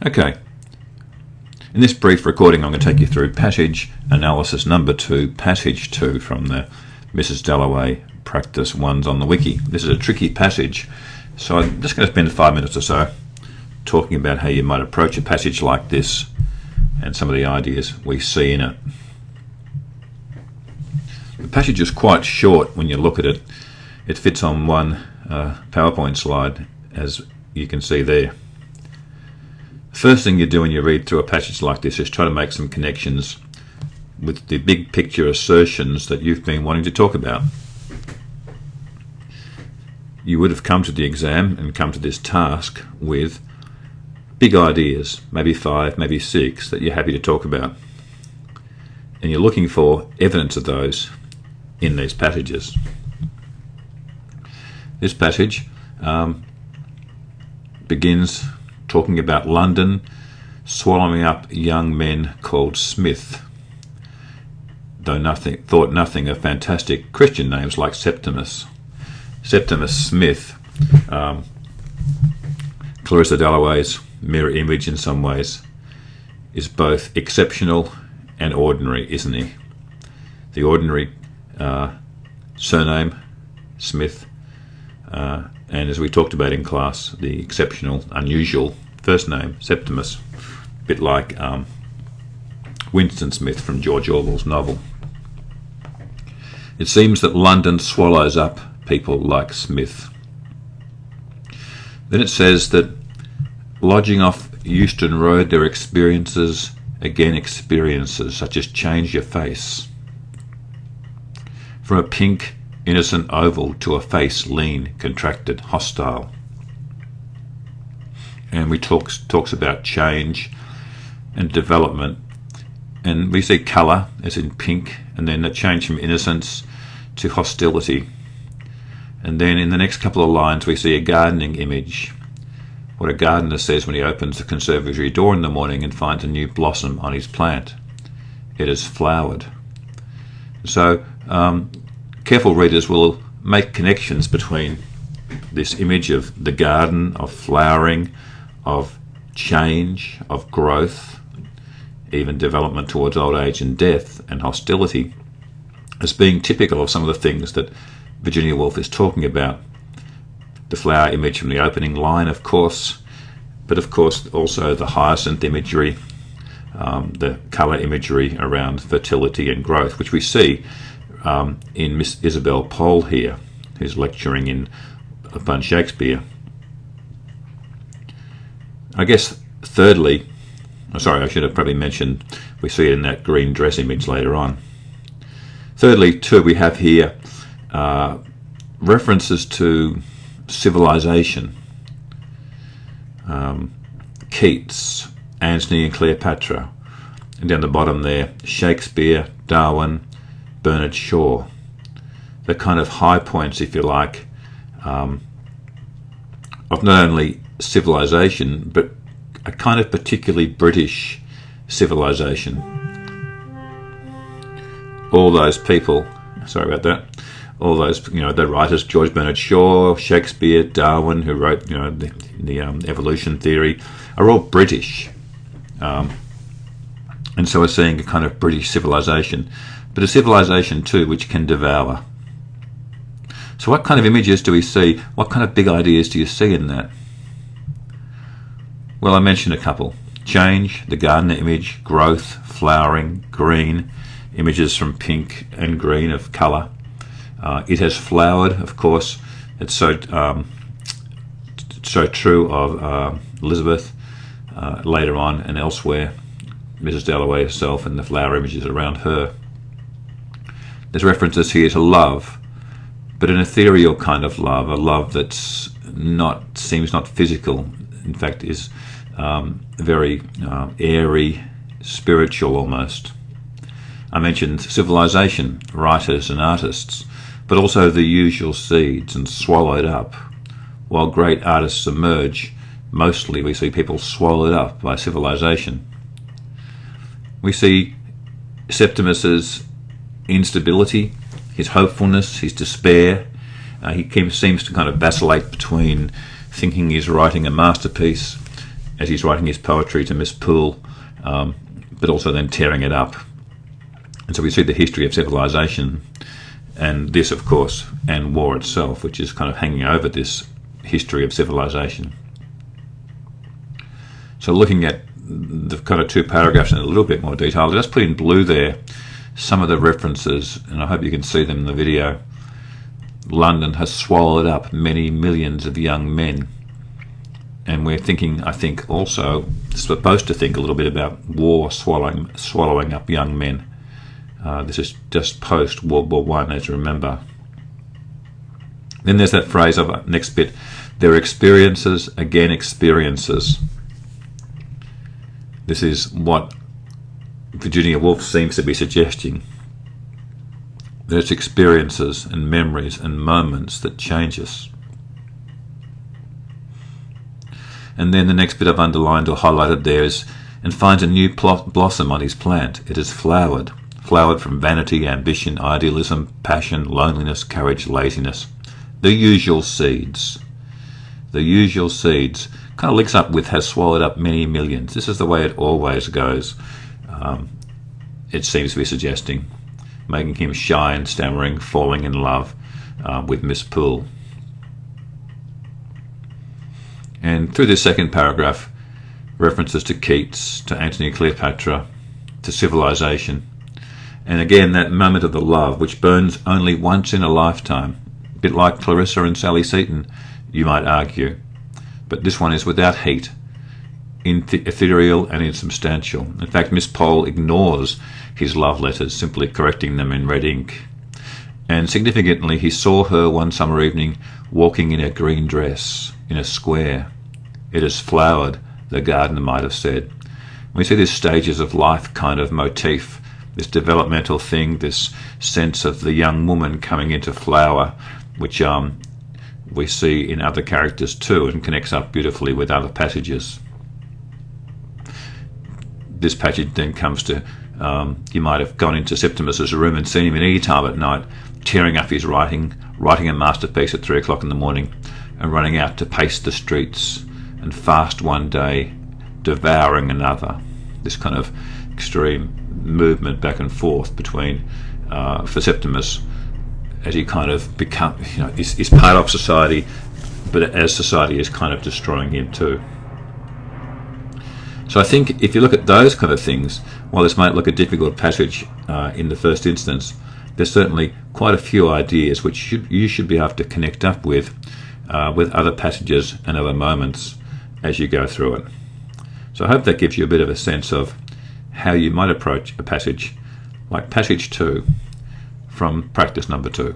Okay, in this brief recording I'm going to take you through passage analysis number 2, passage 2 from the Mrs Dalloway practice ones on the wiki. This is a tricky passage, so I'm just going to spend 5 minutes or so talking about how you might approach a passage like this and some of the ideas we see in it. The passage is quite short when you look at it. It fits on one PowerPoint slide, as you can see there. The first thing you do when you read through a passage like this is try to make some connections with the big picture assertions that you've been wanting to talk about. You would have come to the exam and come to this task with big ideas, maybe 5, maybe 6, that you're happy to talk about. And you're looking for evidence of those in these passages. This passage begins talking about London swallowing up young men called Smith, thought nothing of fantastic Christian names like Septimus Smith, Clarissa Dalloway's mirror image in some ways, is both exceptional and ordinary, isn't he? The ordinary surname, Smith, and as we talked about in class, the exceptional, unusual first name, Septimus, a bit like Winston Smith from George Orwell's novel. It seems that London swallows up people like Smith. Then it says that lodging off Euston Road, their experiences such as change your face from a pink innocent oval to a face lean, contracted, hostile. And we talks about change and development, and we see colour as in pink, and then the change from innocence to hostility. And then in the next couple of lines we see a gardening image, what a gardener says when he opens the conservatory door in the morning and finds a new blossom on his plant. It has flowered. So careful readers will make connections between this image of the garden, of flowering, of change, of growth, even development towards old age and death, and hostility, as being typical of some of the things that Virginia Woolf is talking about. The flower image from the opening line, of course, but of course also the hyacinth imagery, the colour imagery around fertility and growth, which we see in Miss Isabel Pole here, who's lecturing upon Shakespeare. I guess thirdly, I should have probably mentioned, we see it in that green dress image later on. Thirdly, too, we have here references to civilization. Keats, Antony and Cleopatra, and down the bottom there, Shakespeare, Darwin, Bernard Shaw. The kind of high points, if you like, of not only civilization, but a kind of particularly British civilization. All those people, all those, the writers, George Bernard Shaw, Shakespeare, Darwin, who wrote, the evolution theory, are all British. And so we're seeing a kind of British civilization, but a civilization too which can devour. So what kind of images do we see? What kind of big ideas do you see in that? Well, I mentioned a couple. Change, the gardener image, growth, flowering, green, images from pink and green of colour. It has flowered, of course. It's so true of Elizabeth later on and elsewhere, Mrs Dalloway herself and the flower images around her. There's references here to love, but an ethereal kind of love, a love that's seems not physical, in fact is very airy, spiritual almost. I mentioned civilization, writers and artists, but also the usual seeds and swallowed up. While great artists emerge, mostly we see people swallowed up by civilization. We see Septimus's instability, his hopefulness, his despair. He seems to kind of vacillate between thinking he's writing a masterpiece as he's writing his poetry to Miss Poole, but also then tearing it up. And so we see the history of civilization, and this, of course, and war itself, which is kind of hanging over this history of civilization. So looking at the kind of two paragraphs in a little bit more detail, I'll just put in blue there some of the references, and I hope you can see them in the video. London has swallowed up many millions of young men. And we're thinking, I think, also supposed to think a little bit about war swallowing up young men. This is just post World War I, as you remember. Then there's that phrase of next bit, their experiences, again experiences. This is what Virginia Woolf seems to be suggesting. There's experiences and memories and moments that change us. And then the next bit I've underlined or highlighted there is, and finds a new blossom on his plant. It is flowered from vanity, ambition, idealism, passion, loneliness, courage, laziness. The usual seeds. The usual seeds. Kind of links up with has swallowed up many millions. This is the way it always goes. It seems to be suggesting, making him shy and stammering, falling in love with Miss Poole. And through this second paragraph, references to Keats, to Antony Cleopatra, to civilization, and again that moment of the love which burns only once in a lifetime, a bit like Clarissa and Sally Seton, you might argue, but this one is without heat, ethereal and insubstantial. In fact, Miss Poole ignores his love letters, simply correcting them in red ink. And significantly, he saw her one summer evening walking in a green dress in a square. It is flowered, the gardener might have said. We see this stages of life kind of motif, this developmental thing, this sense of the young woman coming into flower, which we see in other characters too, and connects up beautifully with other passages. This passage then comes to, you might have gone into Septimus's room and seen him at any time at night, tearing up his writing a masterpiece at 3 o'clock in the morning, and running out to pace the streets, and fast one day, devouring another. This kind of extreme movement back and forth between, for Septimus, as he kind of is part of society, but as society is kind of destroying him too. So I think if you look at those kind of things, while this might look a difficult passage in the first instance, there's certainly quite a few ideas which you should be able to connect up with other passages and other moments as you go through it. So I hope that gives you a bit of a sense of how you might approach a passage like passage 2 from practice number 2.